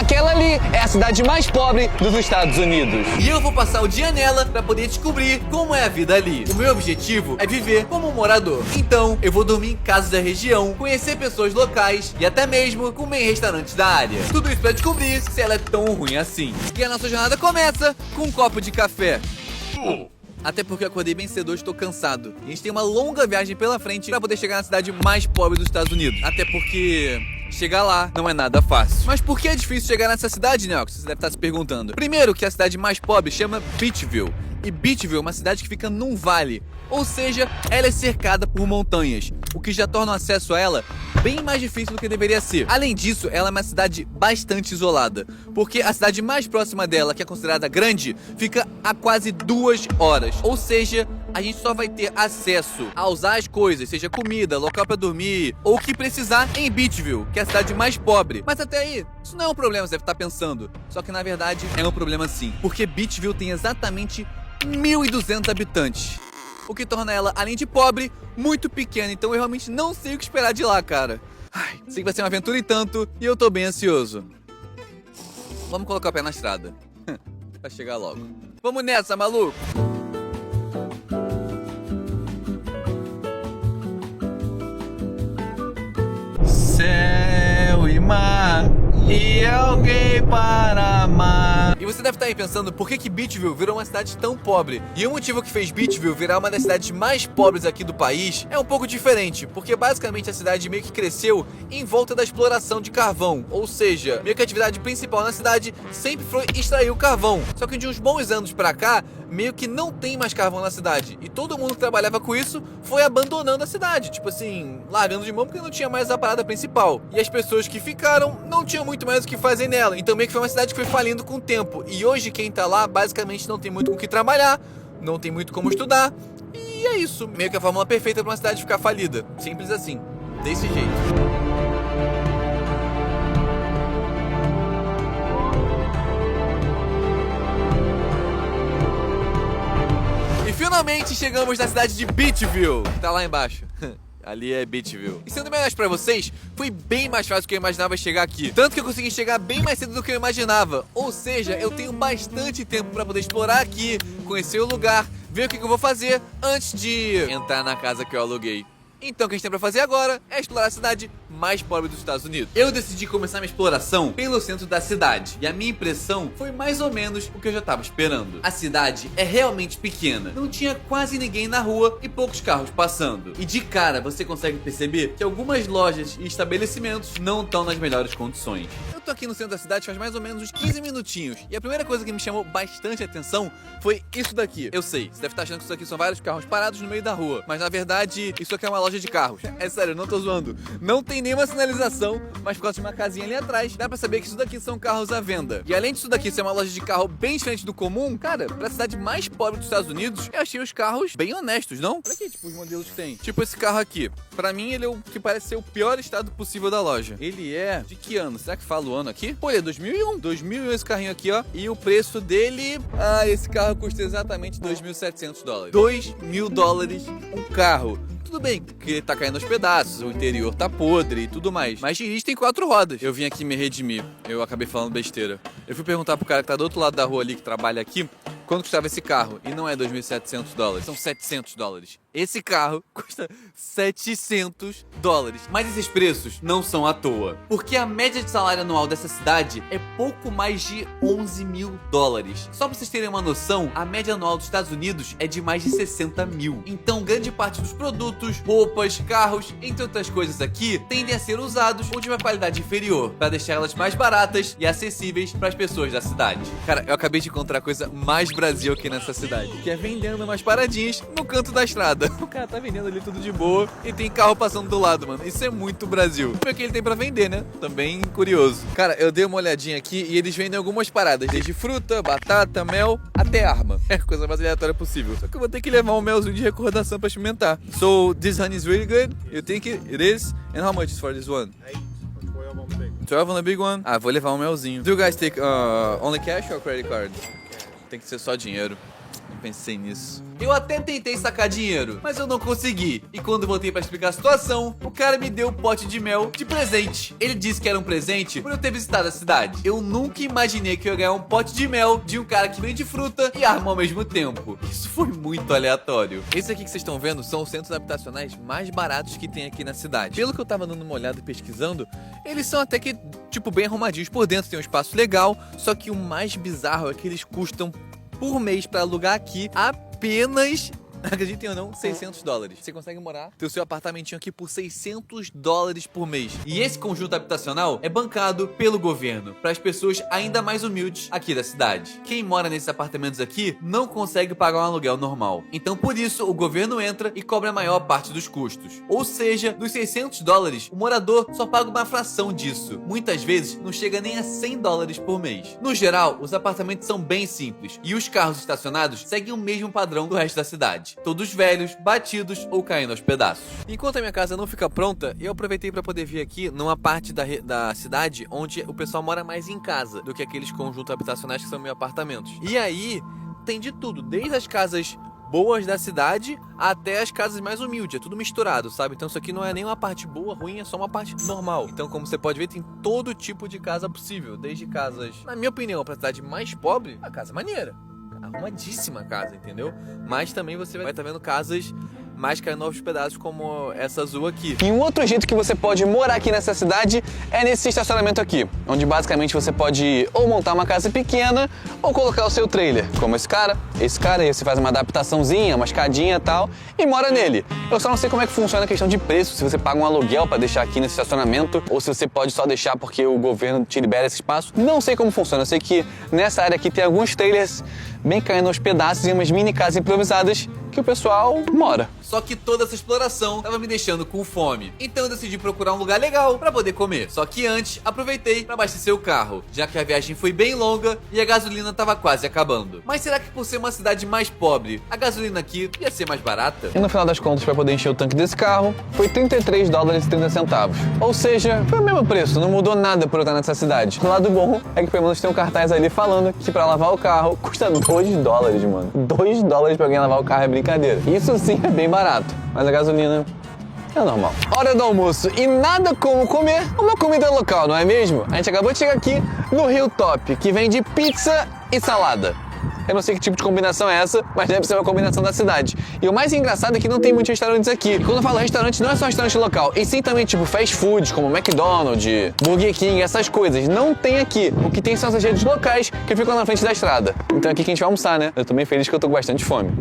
aquela ali é a cidade mais pobre dos Estados Unidos. E eu vou passar o dia nela pra poder descobrir como é a vida ali. O meu objetivo é viver como um morador. Então, eu vou dormir em casas da região, conhecer pessoas locais e até mesmo comer em restaurantes da área. Tudo isso pra descobrir se ela é tão ruim assim. E a nossa jornada começa com um copo de café. Até porque eu acordei bem cedo, hoje estou cansado. E a gente tem uma longa viagem pela frente para poder chegar na cidade mais pobre dos Estados Unidos. Até porque chegar lá não é nada fácil. Mas por que é difícil chegar nessa cidade, Nelson? Você deve estar se perguntando. Primeiro que a cidade mais pobre chama Beachville. E Beachville é uma cidade que fica num vale. Ou seja, ela é cercada por montanhas, o que já torna o acesso a ela bem mais difícil do que deveria ser. Além disso, ela é uma cidade bastante isolada, porque a cidade mais próxima dela, que é considerada grande, fica a quase 2 horas. Ou seja, a gente só vai ter acesso a usar as coisas, seja comida, local pra dormir, ou o que precisar em Beachville, que é a cidade mais pobre. Mas até aí, isso não é um problema, você deve estar pensando. Só que na verdade é um problema sim, porque Beachville tem exatamente 1.200 habitantes. O que torna ela, além de pobre, muito pequena. Então eu realmente não sei o que esperar de lá, cara. Ai, sei que vai ser uma aventura e tanto, e eu tô bem ansioso. Vamos colocar o pé na estrada. Vai chegar logo. Vamos nessa, maluco! Céu e mar, e alguém para amar. E você deve estar aí pensando por que Beachville virou uma cidade tão pobre. E o motivo que fez Beachville virar uma das cidades mais pobres aqui do país é um pouco diferente, porque basicamente a cidade meio que cresceu em volta da exploração de carvão. Ou seja, meio que a atividade principal na cidade sempre foi extrair o carvão. Só que de uns bons anos pra cá, meio que não tem mais carvão na cidade. E todo mundo que trabalhava com isso foi abandonando a cidade. Tipo assim, largando de mão porque não tinha mais a parada principal. E as pessoas que ficaram não tinham muito mais o que fazer nela. Então meio que foi uma cidade que foi falindo com o tempo. E hoje quem tá lá basicamente não tem muito com o que trabalhar, não tem muito como estudar. E é isso. Meio que a fórmula perfeita pra uma cidade ficar falida. Simples assim. Desse jeito. Finalmente chegamos na cidade de Beachville, que tá lá embaixo. Ali é Beachville. E sendo bem honesto pra vocês, foi bem mais fácil do que eu imaginava chegar aqui. Tanto que eu consegui chegar bem mais cedo do que eu imaginava. Ou seja, eu tenho bastante tempo pra poder explorar aqui, conhecer o lugar, ver o que eu vou fazer antes de entrar na casa que eu aluguei. Então o que a gente tem pra fazer agora é explorar a cidade mais pobre dos Estados Unidos. Eu decidi começar minha exploração pelo centro da cidade, e a minha impressão foi mais ou menos o que eu já tava esperando. A cidade é realmente pequena, não tinha quase ninguém na rua e poucos carros passando. E de cara você consegue perceber que algumas lojas e estabelecimentos não estão nas melhores condições. Eu tô aqui no centro da cidade faz mais ou menos uns 15 minutinhos, e a primeira coisa que me chamou bastante atenção foi isso daqui. Eu sei, você deve estar achando que isso aqui são vários carros parados no meio da rua, mas na verdade isso aqui é uma loja de carros. É sério, eu não tô zoando. Não tem nenhuma sinalização, mas por causa de uma casinha ali atrás, dá pra saber que isso daqui são carros à venda. E além disso daqui ser uma loja de carro bem diferente do comum, cara, pra cidade mais pobre dos Estados Unidos, eu achei os carros bem honestos, não? Olha aqui, tipo, os modelos que tem. Tipo esse carro aqui. Pra mim, ele é o que parece ser o pior estado possível da loja. Ele é... de que ano? Será que fala o ano aqui? Pô, ele é 2001. 2001 esse carrinho aqui, ó. E o preço dele... ah, esse carro custa exatamente $2.700. $2.000 um carro. Tudo bem, que tá caindo aos pedaços, o interior tá podre e tudo mais. Mas dirige tem 4 rodas. Eu vim aqui me redimir. Eu acabei falando besteira. Eu fui perguntar pro cara que tá do outro lado da rua ali, que trabalha aqui, quanto custava esse carro. E não é $2.700, são $700. Esse carro custa $700. Mas esses preços não são à toa, porque a média de salário anual dessa cidade é pouco mais de $11.000. Só pra vocês terem uma noção, a média anual dos Estados Unidos é de mais de 60 mil. Então grande parte dos produtos, roupas, carros, entre outras coisas aqui, tendem a ser usados ou de uma qualidade inferior, pra deixar elas mais baratas e acessíveis para as pessoas da cidade. Cara, eu acabei de encontrar a coisa mais Brasil aqui nessa cidade, que é vendendo umas paradinhas no canto da estrada. O cara tá vendendo ali tudo de boa e tem carro passando do lado, mano. Isso é muito Brasil. O que ele tem pra vender, né? Também curioso. Cara, eu dei uma olhadinha aqui e eles vendem algumas paradas, desde fruta, batata, mel, até arma. É a coisa mais aleatória possível. Só que eu vou ter que levar um melzinho de recordação pra experimentar. So, this honey is really good? You think it is? And how much is for this one? 12 on the big one? Ah, vou levar um melzinho. Do you guys take only cash or credit card? Tem que ser só dinheiro. Pensei nisso. Eu até tentei sacar dinheiro, mas eu não consegui. E quando voltei pra explicar a situação, o cara me deu um pote de mel de presente. Ele disse que era um presente por eu ter visitado a cidade. Eu nunca imaginei que eu ia ganhar um pote de mel de um cara que vende fruta e arma ao mesmo tempo. Isso foi muito aleatório. Esse aqui que vocês estão vendo são os centros habitacionais mais baratos que tem aqui na cidade. Pelo que eu tava dando uma olhada e pesquisando, eles são até que, tipo, bem arrumadinhos. Por dentro tem um espaço legal, só que o mais bizarro é que eles custam por mês pra alugar aqui apenas, acreditem ou não, $600. Você consegue morar, ter o seu apartamentinho aqui por $600 por mês. E esse conjunto habitacional é bancado pelo governo, para as pessoas ainda mais humildes aqui da cidade. Quem mora nesses apartamentos aqui não consegue pagar um aluguel normal. Então por isso o governo entra e cobra a maior parte dos custos. Ou seja, dos $600, o morador só paga uma fração disso. Muitas vezes não chega nem a $100 por mês. No geral, os apartamentos são bem simples e os carros estacionados seguem o mesmo padrão do resto da cidade. Todos velhos, batidos ou caindo aos pedaços. Enquanto a minha casa não fica pronta, eu aproveitei para poder vir aqui numa parte da cidade onde o pessoal mora mais em casa do que aqueles conjuntos habitacionais que são meio apartamentos. E aí tem de tudo, desde as casas boas da cidade até as casas mais humildes, é tudo misturado, sabe? Então isso aqui não é nem uma parte boa, ruim, é só uma parte normal. Então, como você pode ver, tem todo tipo de casa possível, desde casas, na minha opinião, pra cidade mais pobre, a casa maneira, arrumadíssima casa, entendeu? Mas também você vai estar vendo casas mais caindo aos pedaços como essa azul aqui. E um outro jeito que você pode morar aqui nessa cidade é nesse estacionamento aqui, onde basicamente você pode ou montar uma casa pequena ou colocar o seu trailer, como esse cara, aí você faz uma adaptaçãozinha, uma escadinha e tal, e mora nele. Eu só não sei como é que funciona a questão de preço, se você paga um aluguel para deixar aqui nesse estacionamento ou se você pode só deixar porque o governo te libera esse espaço. Não sei como funciona, eu sei que nessa área aqui tem alguns trailers bem caindo aos pedaços e umas mini casas improvisadas que o pessoal mora. Só que toda essa exploração tava me deixando com fome. Então eu decidi procurar um lugar legal pra poder comer. Só que antes, aproveitei pra abastecer o carro, já que a viagem foi bem longa e a gasolina tava quase acabando. Mas será que por ser uma cidade mais pobre, a gasolina aqui ia ser mais barata? E no final das contas, pra poder encher o tanque desse carro, foi $33,30. Ou seja, foi o mesmo preço, não mudou nada por eu estar nessa cidade. O lado bom é que pelo menos tem um cartaz ali falando que pra lavar o carro custa $2, mano. $2 pra alguém lavar o carro é brincadeira. Isso sim é bem barato, mas a gasolina é normal. Hora do almoço e nada como comer uma comida local, não é mesmo? A gente acabou de chegar aqui no Hilltop, que vende pizza e salada. Eu não sei que tipo de combinação é essa, mas deve ser uma combinação da cidade. E o mais engraçado é que não tem muitos restaurantes aqui. E quando eu falo restaurante, não é só restaurante local, e sim também tipo fast food, como McDonald's, Burger King, essas coisas. Não tem aqui. O que tem são essas redes locais que ficam na frente da estrada. Então é aqui que a gente vai almoçar, né? Eu tô bem feliz que eu tô com bastante fome.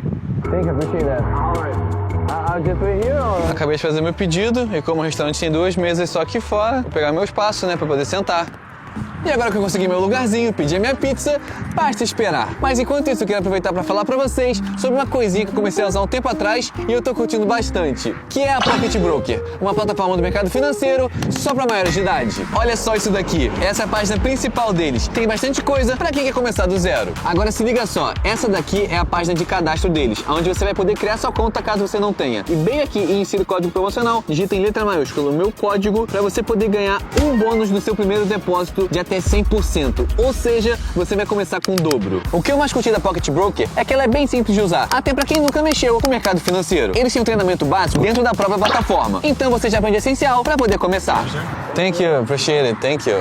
Acabei de fazer meu pedido e como o restaurante tem 2 mesas só aqui fora, vou pegar meu espaço, né, pra poder sentar. E agora que eu consegui meu lugarzinho, pedi a minha pizza, basta esperar. Mas enquanto isso, eu quero aproveitar para falar para vocês sobre uma coisinha que eu comecei a usar um tempo atrás e eu tô curtindo bastante, que é a Pocket Broker, uma plataforma do mercado financeiro só para maiores de idade. Olha só isso daqui, essa é a página principal deles. Tem bastante coisa para quem quer começar do zero. Agora se liga só, essa daqui é a página de cadastro deles, onde você vai poder criar sua conta caso você não tenha. E bem aqui insira o código promocional, digita em letra maiúscula o meu código para você poder ganhar um bônus no seu primeiro depósito de até 100%, ou seja, você vai começar com o dobro. O que eu mais curti da Pocket Broker é que ela é bem simples de usar, até pra quem nunca mexeu com o mercado financeiro. Eles têm um treinamento básico dentro da própria plataforma, então você já aprende o essencial pra poder começar. Thank you, appreciate it, thank you.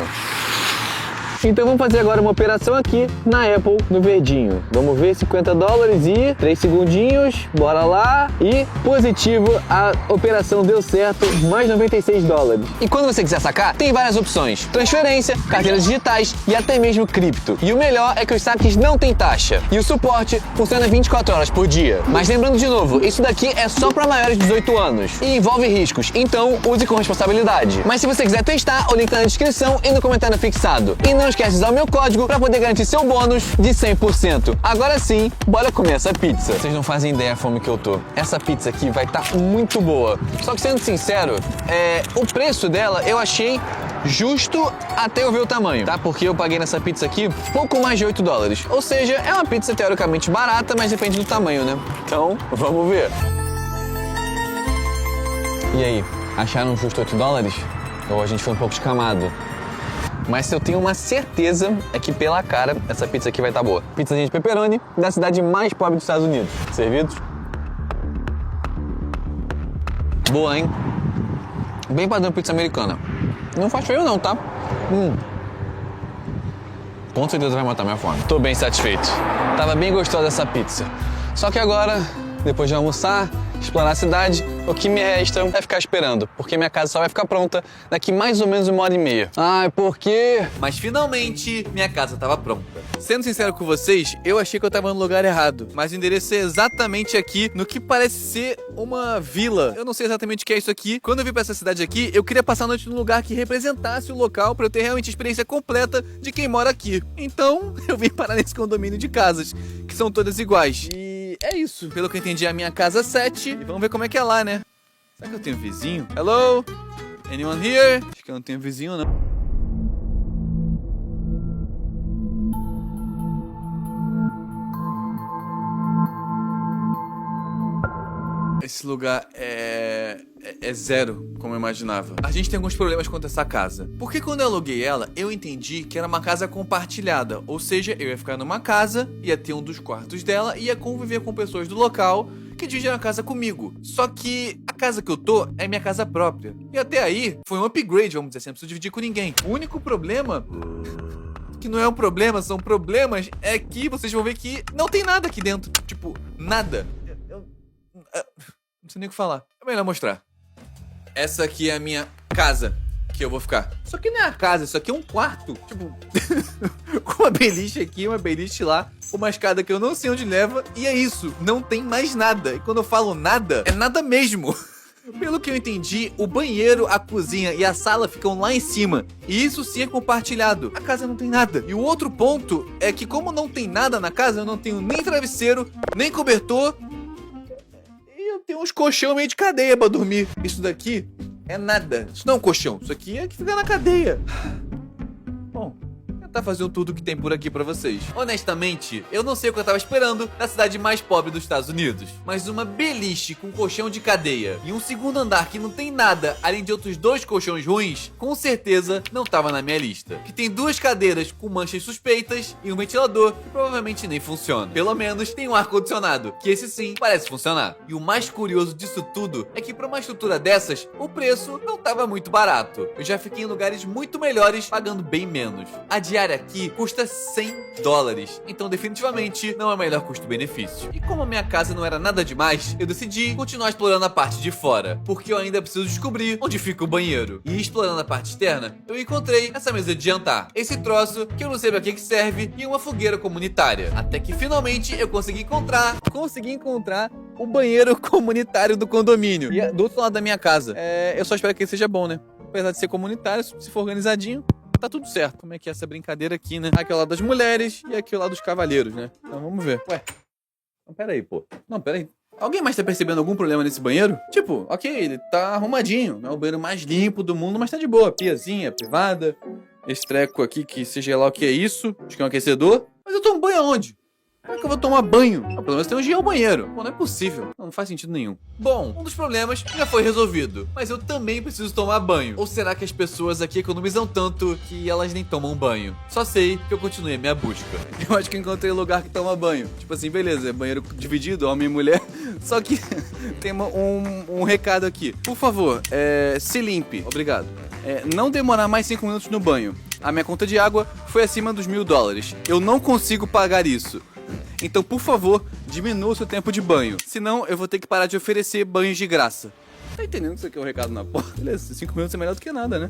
Então vamos fazer agora uma operação aqui na Apple, no verdinho. Vamos ver, $50 e 3 segundinhos, bora lá. E positivo, a operação deu certo, mais $96. E quando você quiser sacar, tem várias opções. Transferência, carteiras digitais e até mesmo cripto. E o melhor é que os saques não tem taxa. E o suporte funciona 24 horas por dia. Mas lembrando de novo, isso daqui é só para maiores de 18 anos. E envolve riscos, então use com responsabilidade. Mas se você quiser testar, o link tá na descrição e no comentário fixado. E não esquece de usar o meu código para poder garantir seu bônus de 100%. Agora sim, bora comer essa pizza. Vocês não fazem ideia da fome que eu tô. Essa pizza aqui vai estar muito boa. Só que sendo sincero, o preço dela eu achei justo até eu ver o tamanho, tá? Porque eu paguei nessa pizza aqui pouco mais de $8. Ou seja, é uma pizza teoricamente barata, mas depende do tamanho, né? Então, vamos ver. E aí, acharam justo $8? Ou a gente foi um pouco escamado? Mas se eu tenho uma certeza é que pela cara essa pizza aqui vai estar boa. Pizzazinha de pepperoni da cidade mais pobre dos Estados Unidos. Servidos. Boa, hein? Bem padrão pizza americana. Não faz feio não, tá? Com certeza vai matar minha fome. Tô bem satisfeito. Tava bem gostosa essa pizza. Só que agora, depois de almoçar, explorar a cidade, o que me resta é ficar esperando, porque minha casa só vai ficar pronta daqui mais ou menos 1h30. Ai, por quê? Mas finalmente, minha casa tava pronta. Sendo sincero com vocês, eu achei que eu tava no lugar errado, mas o endereço é exatamente aqui, no que parece ser uma vila. Eu não sei exatamente o que é isso aqui. Quando eu vim pra essa cidade aqui, eu queria passar a noite num lugar que representasse o local pra eu ter realmente a experiência completa de quem mora aqui. Então, eu vim parar nesse condomínio de casas, que são todas iguais. E é isso. Pelo que eu entendi, é a minha casa 7. E vamos ver como é que é lá, né? Será que eu tenho vizinho? Hello? Anyone here? Acho que eu não tenho vizinho, não. Esse lugar é zero, como eu imaginava. A gente tem alguns problemas quanto a essa casa. Porque quando eu aluguei ela, eu entendi que era uma casa compartilhada. Ou seja, eu ia ficar numa casa, ia ter um dos quartos dela e ia conviver com pessoas do local que dividiram a casa comigo. Só que a casa que eu tô é minha casa própria. E até aí, foi um upgrade, vamos dizer assim, não preciso dividir com ninguém. O único problema... que não é um problema, são problemas, é que vocês vão ver que não tem nada aqui dentro. Tipo, nada. Não sei nem o que falar. É melhor mostrar. Essa aqui é a minha casa que eu vou ficar. Isso aqui não é a casa, isso aqui é um quarto. Tipo, com uma beliche aqui, uma beliche lá, uma escada que eu não sei onde leva. E é isso, não tem mais nada. E quando eu falo nada, é nada mesmo. Pelo que eu entendi, o banheiro, a cozinha e a sala ficam lá em cima. E isso sim é compartilhado. A casa não tem nada. E o outro ponto é que como não tem nada na casa, eu não tenho nem travesseiro, nem cobertor. E eu tenho uns colchão meio de cadeia pra dormir. Isso daqui é nada. Isso não é um colchão. Isso aqui é que fica na cadeia. Bom, tá fazendo tudo que tem por aqui pra vocês. Honestamente, eu não sei o que eu tava esperando na cidade mais pobre dos Estados Unidos, mas uma beliche com colchão de cadeia e um segundo andar que não tem nada além de outros 2 colchões ruins, com certeza não tava na minha lista. Que tem 2 cadeiras com manchas suspeitas e um ventilador que provavelmente nem funciona. Pelo menos tem um ar-condicionado, que esse sim parece funcionar. E o mais curioso disso tudo é que pra uma estrutura dessas, o preço não tava muito barato. Eu já fiquei em lugares muito melhores pagando bem menos. A diária aqui custa $100, então definitivamente não é o melhor custo-benefício. E como a minha casa não era nada demais, eu decidi continuar explorando a parte de fora, porque eu ainda preciso descobrir onde fica o banheiro. E explorando a parte externa, eu encontrei essa mesa de jantar, esse troço que eu não sei pra que serve e uma fogueira comunitária. Até que finalmente eu consegui encontrar o banheiro comunitário do condomínio. E é do outro lado da minha casa. Eu só espero que ele seja bom, né? Apesar de ser comunitário, se for organizadinho, tá tudo certo. Como é que é essa brincadeira aqui, né? Aqui é o lado das mulheres e aqui é o lado dos cavalheiros, né? Então vamos ver. Ué, não, pera aí, pô. Não, pera aí. Alguém mais tá percebendo algum problema nesse banheiro? Tipo, ok, ele tá arrumadinho. Não é o banheiro mais limpo do mundo, mas tá de boa. Piazinha, privada. Esse treco aqui, que seja lá o que é isso. Acho que é um aquecedor. Mas eu tomo banho aonde? Como é que eu vou tomar banho? Pelo menos tem um gel banheiro. Pô, não é possível. Não faz sentido nenhum. Bom, um dos problemas já foi resolvido. Mas eu também preciso tomar banho. Ou será que as pessoas aqui economizam tanto que elas nem tomam banho? Só sei que eu continuei a minha busca. Eu acho que encontrei um lugar que toma banho. Tipo assim, beleza, é banheiro dividido, homem e mulher. Só que tem um recado aqui. Por favor, se limpe. Obrigado. Não demorar mais 5 minutos no banho. A minha conta de água foi acima dos $1.000. Eu não consigo pagar isso. Então, por favor, diminua o seu tempo de banho. Senão, eu vou ter que parar de oferecer banhos de graça. Tá entendendo que isso aqui é um recado na porta? Beleza, 5 minutos é melhor do que nada, né?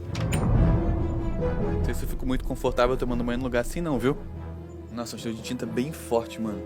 Não sei se eu fico muito confortável tomando banho num lugar assim não, viu? Nossa, um cheiro de tinta bem forte, mano.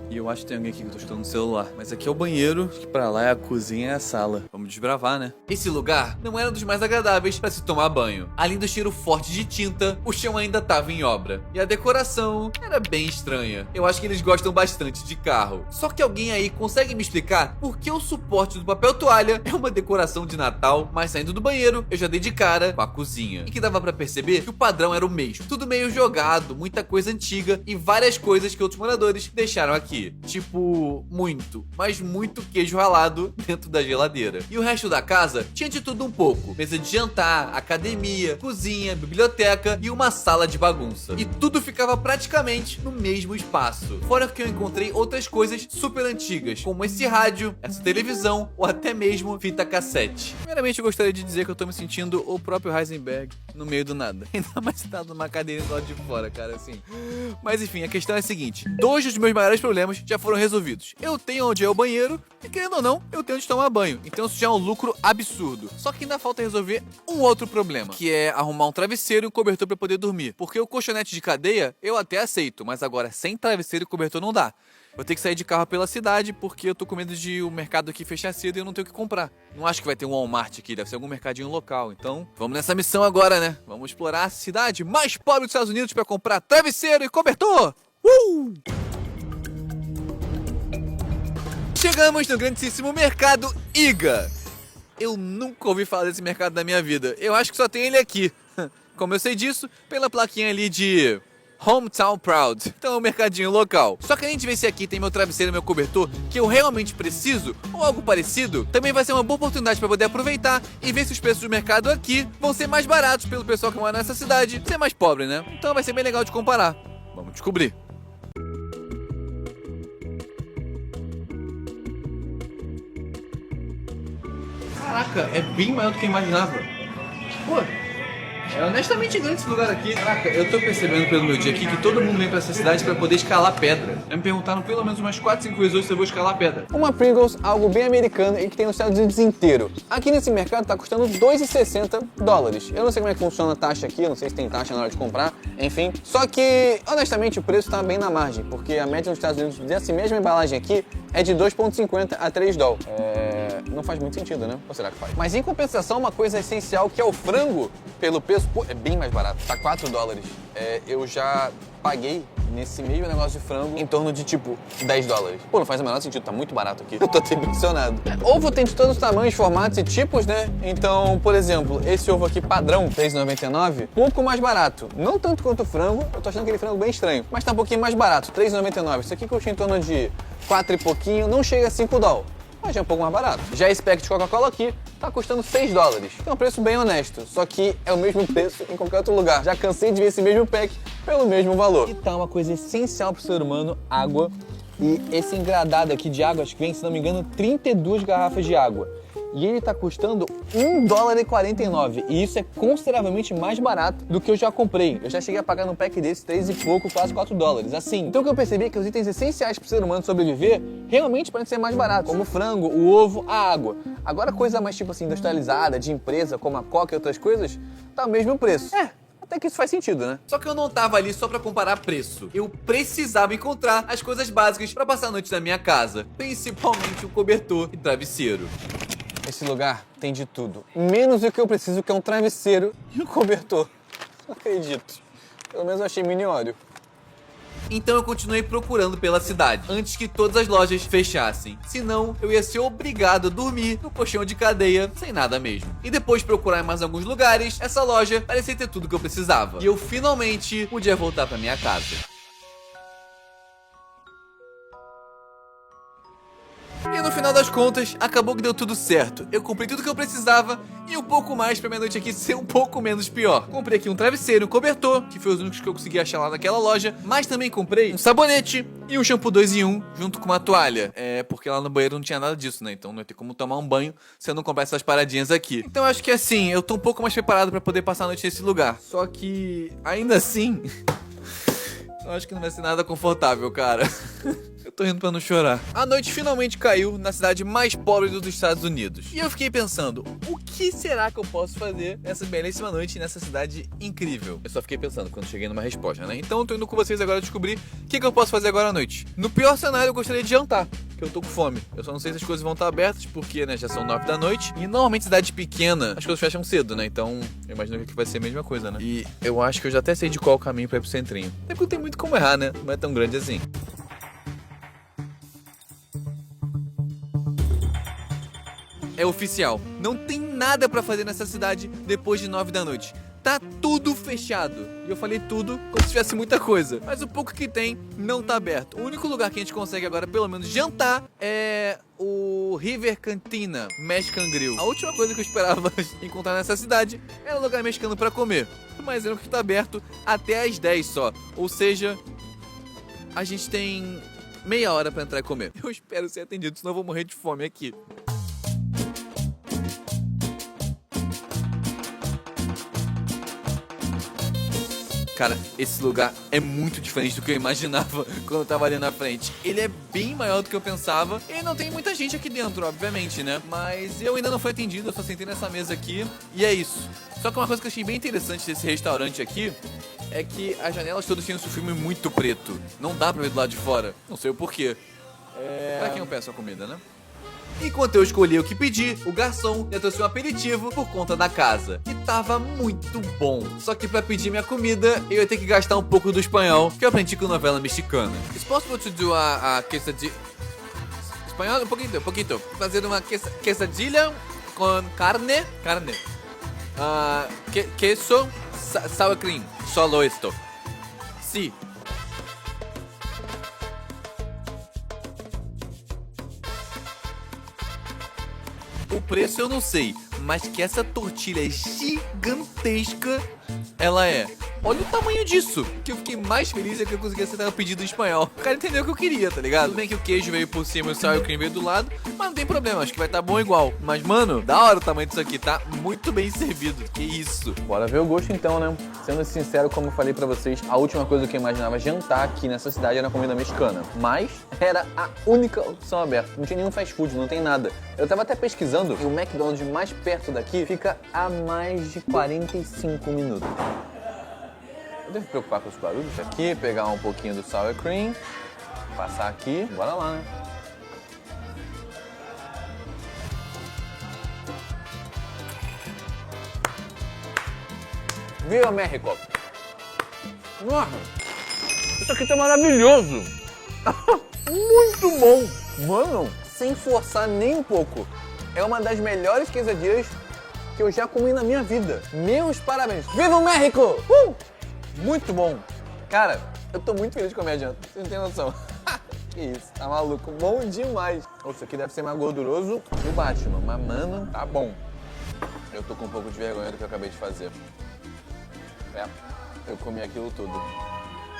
E eu acho que tem alguém aqui que eu tô escutando no celular. Mas aqui é o banheiro, acho que pra lá é a cozinha e a sala. Vamos desbravar, né? Esse lugar não era dos mais agradáveis pra se tomar banho. Além do cheiro forte de tinta, o chão ainda tava em obra. E a decoração era bem estranha. Eu acho que eles gostam bastante de carro. Só que alguém aí consegue me explicar por que o suporte do papel toalha é uma decoração de Natal, mas saindo do banheiro, eu já dei de cara com a cozinha. E que dava pra perceber que o padrão era o mesmo. Tudo meio jogado, muita coisa antiga e e várias coisas que outros moradores deixaram aqui. Tipo, muito, mas muito queijo ralado dentro da geladeira. E o resto da casa tinha de tudo um pouco. Mesa de jantar, academia, cozinha, biblioteca e uma sala de bagunça. E tudo ficava praticamente no mesmo espaço. Fora que eu encontrei outras coisas super antigas, como esse rádio, essa televisão ou até mesmo fita cassete. Primeiramente eu gostaria de dizer que eu tô me sentindo o próprio Heisenberg no meio do nada. Ainda mais sentado numa cadeirinha do lado de fora, cara, assim. Mas enfim, a questão é a seguinte: 2 dos meus maiores problemas já foram resolvidos. Eu tenho onde é o banheiro e, querendo ou não, eu tenho onde tomar banho. Então isso já é um lucro absurdo. Só que ainda falta resolver um outro problema, que é arrumar um travesseiro e um cobertor pra poder dormir. Porque o colchonete de cadeia eu até aceito, mas agora sem travesseiro e cobertor não dá. Vou ter que sair de carro pela cidade porque eu tô com medo de o mercado aqui fechar cedo e eu não tenho o que comprar. Não acho que vai ter um Walmart aqui, deve ser algum mercadinho local. Então, vamos nessa missão agora, né? Vamos explorar a cidade mais pobre dos Estados Unidos pra comprar travesseiro e cobertor! Chegamos no grandíssimo mercado IGA. Eu nunca ouvi falar desse mercado na minha vida. Eu acho que só tem ele aqui. Como eu sei disso? Pela plaquinha ali de Hometown Proud. Então é um mercadinho local. Só que além de ver se aqui tem meu travesseiro e meu cobertor que eu realmente preciso, ou algo parecido, também vai ser uma boa oportunidade para poder aproveitar e ver se os preços do mercado aqui vão ser mais baratos pelo pessoal que mora nessa cidade ser mais pobre, né? Então vai ser bem legal de comparar. Vamos descobrir. Caraca, é bem maior do que eu imaginava. Pô, é honestamente grande esse lugar aqui. Caraca, eu tô percebendo pelo meu dia aqui que todo mundo vem pra essa cidade pra poder escalar pedra. Me perguntaram pelo menos umas 4, 5 vezes hoje se eu vou escalar pedra. Uma Pringles, algo bem americano e que tem nos Estados Unidos inteiro. Aqui nesse mercado tá custando $2,60. Eu não sei como é que funciona a taxa aqui, eu não sei se tem taxa na hora de comprar, enfim. Só que, honestamente, o preço tá bem na margem, porque a média nos Estados Unidos dessa mesma embalagem aqui é de 2,50 a $3. Não faz muito sentido, né? Ou será que faz? Mas em compensação, uma coisa essencial que é o frango, pelo peso, pô, é bem mais barato. Tá $4. Eu já paguei nesse mesmo negócio de frango em torno de tipo $10. Pô, não faz o menor sentido, tá muito barato aqui. Eu tô até impressionado. Ovo tem de todos os tamanhos, formatos e tipos, né? Então, por exemplo, esse ovo aqui padrão, R$3,99, pouco mais barato. Não tanto quanto o frango, eu tô achando aquele frango bem estranho, mas tá um pouquinho mais barato, R$3,99. Isso aqui custa em torno de 4 e pouquinho, não chega a $5. Mas é um pouco mais barato. Já esse pack de Coca-Cola aqui tá custando $6. É um preço bem honesto, só que é o mesmo preço em qualquer outro lugar. Já cansei de ver esse mesmo pack pelo mesmo valor. E tá uma coisa essencial pro ser humano, água. E esse engradado aqui de água, acho que vem, se não me engano, 32 garrafas de água. E ele tá custando $1,49. E isso é consideravelmente mais barato do que eu já comprei. Eu já cheguei a pagar num pack desse 3 e pouco, quase $4. Assim, então o que eu percebi é que os itens essenciais pro ser humano sobreviver realmente podem ser mais baratos, como o frango, o ovo, a água. Agora coisa mais tipo assim, industrializada, de empresa, como a Coca e outras coisas, tá o mesmo preço. Até que isso faz sentido, né? Só que eu não tava ali só pra comparar preço. Eu precisava encontrar as coisas básicas pra passar a noite na minha casa. Principalmente o cobertor e travesseiro. Esse lugar tem de tudo, menos o que eu preciso, que é um travesseiro e um cobertor. Não acredito. Pelo menos eu achei mini óleo. Então eu continuei procurando pela cidade, antes que todas as lojas fechassem. Senão, eu ia ser obrigado a dormir no colchão de cadeia, sem nada mesmo. E depois de procurar em mais alguns lugares, essa loja parecia ter tudo que eu precisava. E eu finalmente podia voltar pra minha casa. E no final das contas, acabou que deu tudo certo. Eu comprei tudo que eu precisava e um pouco mais pra minha noite aqui ser um pouco menos pior. Comprei aqui um travesseiro, um cobertor, que foi os únicos que eu consegui achar lá naquela loja. Mas também comprei um sabonete e um shampoo 2 em 1, junto com uma toalha. Porque lá no banheiro não tinha nada disso, né? Então não ia ter como tomar um banho se eu não comprar essas paradinhas aqui. Então acho que assim, eu tô um pouco mais preparado pra poder passar a noite nesse lugar. Só que, ainda assim, eu acho que não vai ser nada confortável, cara. Eu tô rindo pra não chorar. A noite finalmente caiu na cidade mais pobre dos Estados Unidos. E eu fiquei pensando, o que será que eu posso fazer nessa belíssima noite nessa cidade incrível? Eu só fiquei pensando quando cheguei numa resposta, né? Então eu tô indo com vocês agora descobrir o que eu posso fazer agora à noite. No pior cenário, eu gostaria de jantar, porque eu tô com fome. Eu só não sei se as coisas vão estar abertas, porque, né, já são 9 da noite. E normalmente cidade pequena, as coisas fecham cedo, né? Então eu imagino que vai ser a mesma coisa, né? E eu acho que eu já até sei de qual caminho pra ir pro centrinho. Até porque não tem muito como errar, né? Não é tão grande assim. É oficial, não tem nada pra fazer nessa cidade depois de 9 da noite. tá tudo fechado. E eu falei tudo como se tivesse muita coisa. Mas o pouco que tem não tá aberto. O único lugar que a gente consegue agora, pelo menos, jantar é o River Cantina Mexican Grill. A última coisa que eu esperava encontrar nessa cidade era um lugar mexicano pra comer. Mas é o que tá aberto até às 10 só. Ou seja, a gente tem meia hora pra entrar e comer. Eu espero ser atendido, senão eu vou morrer de fome aqui. Cara, esse lugar é muito diferente do que eu imaginava quando eu tava ali na frente. Ele é bem maior do que eu pensava e não tem muita gente aqui dentro, obviamente, né? Mas eu ainda não fui atendido, eu só sentei nessa mesa aqui e é isso. Só que uma coisa que eu achei bem interessante desse restaurante aqui é que as janelas todas tinham esse filme muito preto. Não dá pra ver do lado de fora. Não sei o porquê. Pra quem eu peço a comida, né? Enquanto eu escolhi o que pedir, o garçom já trouxe um aperitivo por conta da casa. E tava muito bom. Só que pra pedir minha comida, eu ia ter que gastar um pouco do espanhol que eu aprendi com novela mexicana. It's possible to do a quesadilla... Espanhol? Um pouquinho. Fazer uma quesadilla com carne. Queso, sour cream. Solo esto. Sí. O preço eu não sei, mas que essa tortilha é gigantesca, ela é. Olha o tamanho disso. Que eu fiquei mais feliz é que eu consegui acertar o pedido em espanhol. O cara entendeu o que eu queria, tá ligado? Tudo bem que o queijo veio por cima e o sour cream veio do lado, mas não tem problema, acho que vai estar bom igual. Mas, mano, da hora o tamanho disso aqui, tá muito bem servido. Que isso. Bora ver o gosto então, né? Sendo sincero, como eu falei pra vocês, a última coisa que eu imaginava jantar aqui nessa cidade era comida mexicana. Mas era a única opção aberta. Não tinha nenhum fast food, não tem nada. Eu tava até pesquisando e o McDonald's mais perto daqui fica a mais de 45 minutos. Eu devo me preocupar com os barulhos aqui, pegar um pouquinho do sour cream, passar aqui, bora lá, né? Viva México! Nossa, isso aqui tá maravilhoso! Muito bom! Mano, sem forçar nem um pouco, é uma das melhores quesadillas que eu já comi na minha vida. Meus parabéns! Viva o México! Muito bom! Cara, eu tô muito feliz de comer a janta, você não tem noção. Que isso, tá maluco? Bom demais! Isso aqui deve ser mais gorduroso que o Batman, mas mano, tá bom. Eu tô com um pouco de vergonha do que eu acabei de fazer. Eu comi aquilo tudo.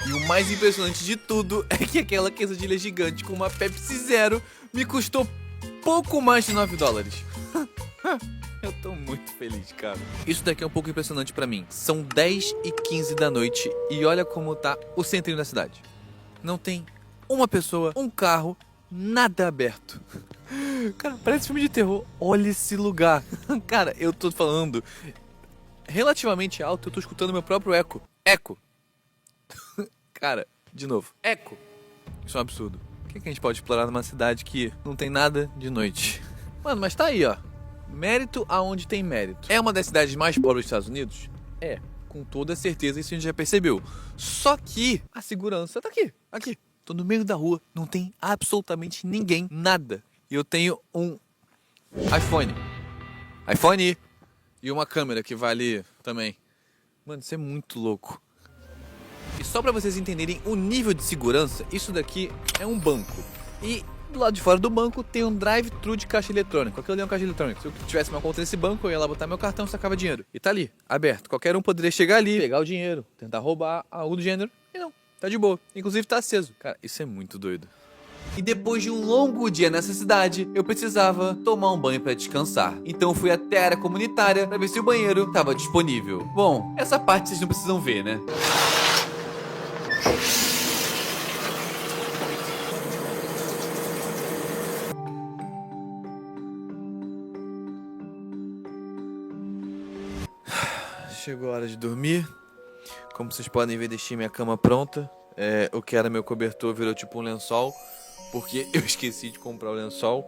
E o mais impressionante de tudo é que aquela quesadilha gigante com uma Pepsi Zero me custou pouco mais de $9. Eu tô muito feliz, cara. Isso daqui é um pouco impressionante pra mim. São 10h15 da noite e olha como tá o centrinho da cidade. Não tem uma pessoa, um carro, nada aberto. Cara, parece filme de terror. Olha esse lugar. Cara, eu tô falando relativamente alto, eu tô escutando meu próprio eco. Eco. Cara, de novo. Eco. Isso é um absurdo. O que a gente pode explorar numa cidade que não tem nada de noite? Mano, mas tá aí, ó. Mérito aonde tem mérito. É uma das cidades mais pobres dos Estados Unidos? É. Com toda certeza, isso a gente já percebeu. Só que a segurança tá aqui. Aqui. Tô no meio da rua. Não tem absolutamente ninguém. Nada. E eu tenho um iPhone. E uma câmera que vale também. Mano, isso é muito louco. E só pra vocês entenderem o nível de segurança, isso daqui é um banco. E do lado de fora do banco tem um drive-thru de caixa eletrônico. Aquilo ali é um caixa eletrônico. Se eu tivesse uma conta nesse banco, eu ia lá botar meu cartão e sacava dinheiro. E tá ali, aberto. Qualquer um poderia chegar ali, pegar o dinheiro, tentar roubar, algo do gênero. E não, tá de boa. Inclusive tá aceso. Cara, isso é muito doido. E depois de um longo dia nessa cidade, eu precisava tomar um banho pra descansar. Então eu fui até a área comunitária pra ver se o banheiro tava disponível. Bom, essa parte vocês não precisam ver, né? Chegou a hora de dormir. Como vocês podem ver, deixei minha cama pronta. O que era meu cobertor virou tipo um lençol, porque eu esqueci de comprar o lençol.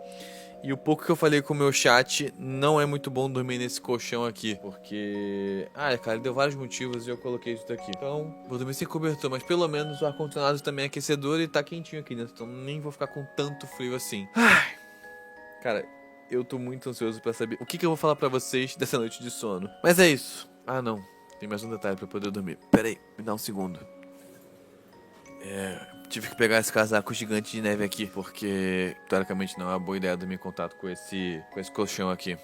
E o pouco que eu falei com o meu chat, não é muito bom dormir nesse colchão aqui, porque... cara, deu vários motivos e eu coloquei isso daqui. Então, vou dormir sem cobertor, mas pelo menos o ar-condicionado também é aquecedor e tá quentinho aqui dentro, então nem vou ficar com tanto frio assim. Cara, eu tô muito ansioso pra saber o que eu vou falar pra vocês dessa noite de sono. Mas é isso. Não. Tem mais um detalhe pra poder dormir. Pera aí, me dá um segundo. Tive que pegar esse casaco gigante de neve aqui, porque teoricamente não é uma boa ideia dormir em contato com esse colchão aqui.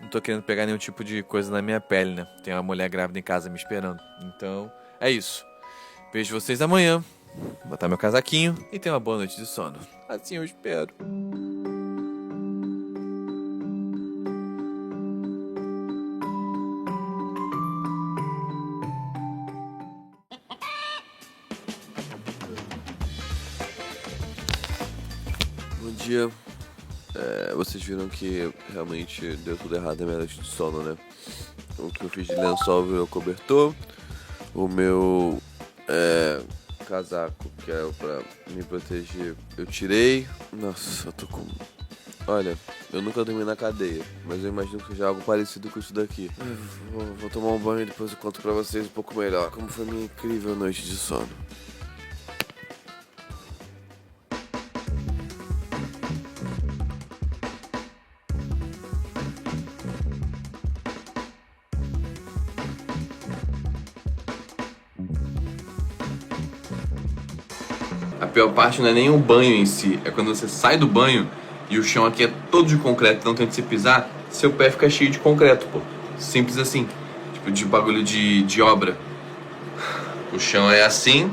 Não tô querendo pegar nenhum tipo de coisa na minha pele, né? Tem uma mulher grávida em casa me esperando. Então, é isso. Vejo vocês amanhã. Vou botar meu casaquinho e ter uma boa noite de sono. Assim eu espero. Bom dia. Vocês viram que realmente deu tudo errado na minha noite de sono, né? O que eu fiz de lençol virou cobertor. O meu casaco, que era pra me proteger, eu tirei. Nossa, eu tô com... Olha, eu nunca dormi na cadeia, mas eu imagino que seja algo parecido com isso daqui. Vou tomar um banho e depois eu conto pra vocês um pouco melhor como foi minha incrível noite de sono. A pior parte não é nem o banho em si, é quando você sai do banho e o chão aqui é todo de concreto, então tenta se pisar, seu pé fica cheio de concreto, pô. Simples assim, tipo de bagulho de obra. O chão é assim,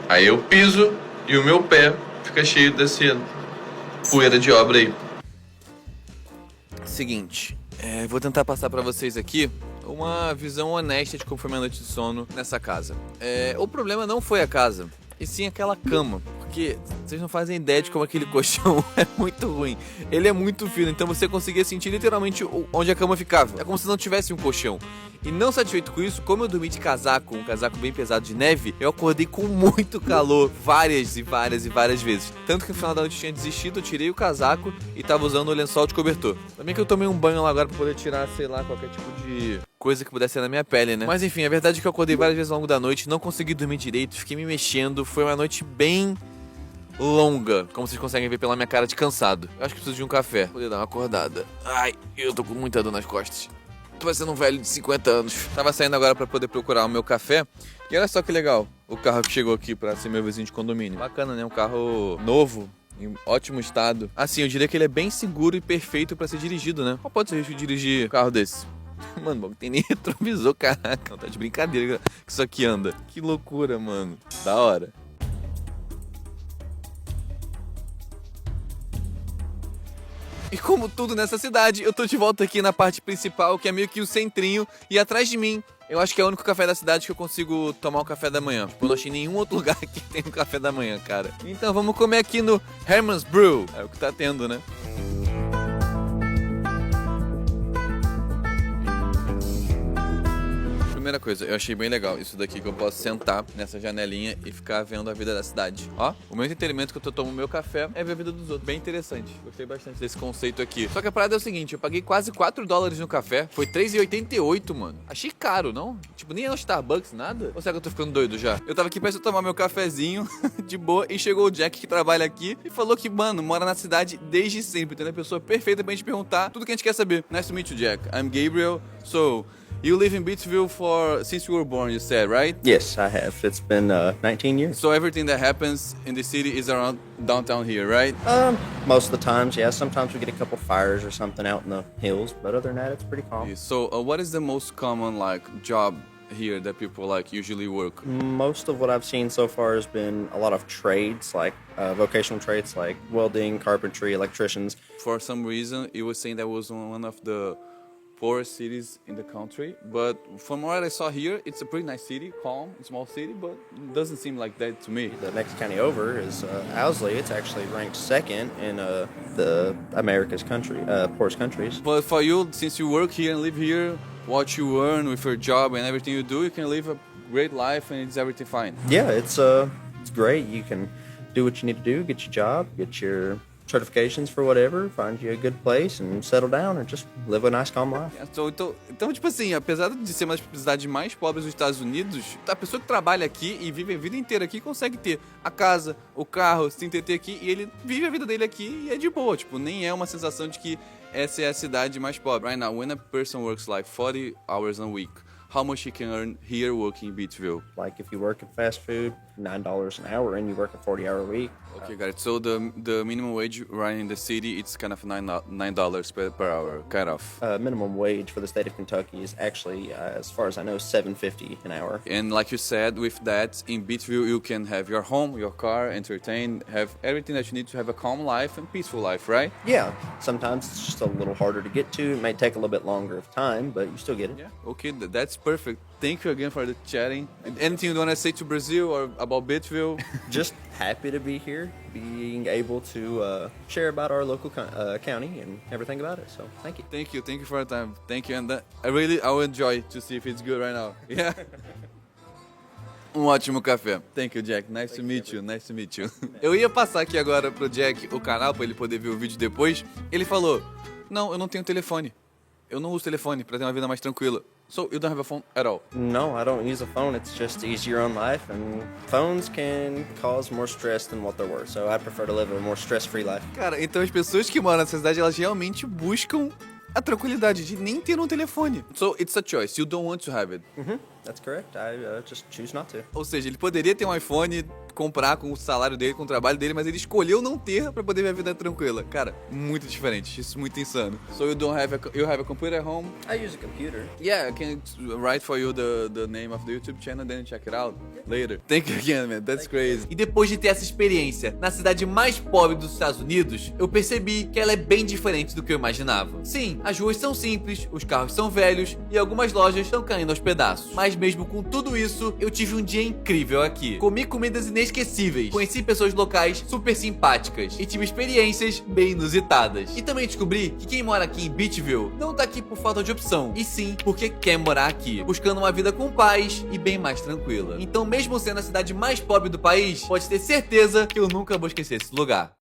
aí eu piso e o meu pé fica cheio dessa poeira de obra aí. Seguinte, vou tentar passar pra vocês aqui uma visão honesta de como foi minha noite de sono nessa casa. O problema não foi a casa, e sim aquela cama, porque vocês não fazem ideia de como aquele colchão é muito ruim. Ele é muito fino, então você conseguia sentir literalmente onde a cama ficava. É como se não tivesse um colchão. E não satisfeito com isso, como eu dormi de casaco, um casaco bem pesado de neve, eu acordei com muito calor várias vezes. Tanto que no final da noite eu tinha desistido, eu tirei o casaco e tava usando o lençol de cobertor. Também que eu tomei um banho lá agora pra poder tirar, sei lá, qualquer tipo de coisa que pudesse ser na minha pele, né? Mas enfim, a verdade é que eu acordei várias vezes ao longo da noite, não consegui dormir direito, fiquei me mexendo, foi uma noite bem longa, como vocês conseguem ver pela minha cara de cansado. Eu acho que preciso de um café, pra poder dar uma acordada. Ai, eu tô com muita dor nas costas. Tô parecendo um velho de 50 anos. Tava saindo agora pra poder procurar o meu café. E olha só que legal, o carro que chegou aqui pra ser meu vizinho de condomínio. Bacana, né? Um carro novo, em ótimo estado. Assim, eu diria que ele é bem seguro e perfeito pra ser dirigido, né? Qual pode ser o risco de dirigir um carro desse? Mano, bom, tem nem retrovisor, caraca. Não, tá de brincadeira que isso aqui anda. Que loucura, mano. Da hora. E como tudo nessa cidade, eu tô de volta aqui na parte principal, que é meio que o centrinho, e atrás de mim, eu acho que é o único café da cidade que eu consigo tomar um café da manhã. Tipo, eu não achei nenhum outro lugar que tem um café da manhã, cara. Então vamos comer aqui no Herman's Brew. É o que tá tendo, né? Primeira coisa, eu achei bem legal isso daqui, que eu posso sentar nessa janelinha e ficar vendo a vida da cidade. Ó, o meu entretenimento que eu tomo meu café é ver a vida dos outros. Bem interessante. Gostei bastante desse conceito aqui. Só que a parada é o seguinte, eu paguei quase $4 no café. Foi R$3,88, mano. Achei caro, não? Tipo, nem é um Starbucks, nada? Ou será que eu tô ficando doido já? Eu tava aqui pra tomar meu cafezinho de boa e chegou o Jack que trabalha aqui e falou que, mano, mora na cidade desde sempre. Então é a pessoa perfeita pra gente perguntar tudo que a gente quer saber. Nice to meet you, Jack. I'm Gabriel. So... you live in Beachville since you were born, you said, right? Yes, I have. It's been 19 years. So everything that happens in the city is around downtown here, right? Most of the times, yeah. Sometimes we get a couple fires or something out in the hills, but other than that, it's pretty calm. So what is the most common job here that people usually work? Most of what I've seen so far has been a lot of trades, vocational trades like welding, carpentry, electricians. For some reason, you were saying that was one of the poorest cities in the country, but from what I saw here, it's a pretty nice city, calm, small city, but it doesn't seem like that to me. The next county over is Owsley. It's actually ranked second in the America's poorest countries. But for you, since you work here and live here, what you earn with your job and everything you do, you can live a great life and it's everything fine. Yeah, it's great. You can do what you need to do, get your job, get your certifications for whatever, find you a good place and settle down and just live a nice, calm life. Então, tipo assim, apesar de ser uma das cidades mais pobres dos Estados Unidos, a pessoa que trabalha aqui e vive a vida inteira aqui consegue ter a casa, o carro, se entreter aqui e ele vive a vida dele aqui e é de boa, tipo, nem é uma sensação de que essa é a cidade mais pobre. Right now, when a person works 40 hours a week, how much you can earn here working in Beachville. Like if you work in fast food, $9 an hour, and you work a 40-hour week. Okay, got it. So the minimum wage right in the city, it's kind of $9 per hour, kind of. Minimum wage for the state of Kentucky is actually, as far as I know, $7.50 an hour. And like you said, with that, in Beachville, you can have your home, your car, entertain, have everything that you need to have a calm life and peaceful life, right? Yeah, sometimes it's just a little harder to get to. It may take a little bit longer of time, but you still get it. Yeah. Okay, that's perfect. Thank you again for the chatting. Anything you want to say to Brazil or about Beachville? Just happy to be here, being able to share about our local county and everything about it. So thank you. Thank you for your time. Thank you, and I will enjoy to see if it's good right now. Yeah. Ótimo café. Thank you, Jack. Nice to meet you. Nice to meet you. Eu ia passar aqui agora pro Jack o canal pra ele poder ver o vídeo depois. Ele falou: "Não, eu não tenho telefone. Eu não uso telefone pra ter uma vida mais tranquila. So you don't have a phone at all?" No, I don't use a phone. It's just easier on life, and phones can cause more stress than what they're worth. So I prefer to live a more stress-free life. Cara, então as pessoas que moram nessa cidade, elas realmente buscam a tranquilidade de nem ter um telefone. So it's a choice. You don't want to have it. That's correct. I just choose not to. Ou seja, ele poderia ter um iPhone, comprar com o salário dele, com o trabalho dele, mas ele escolheu não ter pra poder ver a vida tranquila. Cara, muito diferente. Isso é muito insano. So you have a computer at home? I use a computer. Yeah, I can write for you the name of the YouTube channel, then check it out later. Thank you again, man. That's crazy. E depois de ter essa experiência na cidade mais pobre dos Estados Unidos, eu percebi que ela é bem diferente do que eu imaginava. Sim, as ruas são simples, os carros são velhos e algumas lojas estão caindo aos pedaços. Mas mesmo com tudo isso, eu tive um dia incrível aqui. Comi comidas inesquecíveis, conheci pessoas locais super simpáticas e tive experiências bem inusitadas. E também descobri que quem mora aqui em Beachville não tá aqui por falta de opção, e sim porque quer morar aqui, buscando uma vida com paz e bem mais tranquila. Então, mesmo sendo a cidade mais pobre do país, pode ter certeza que eu nunca vou esquecer esse lugar.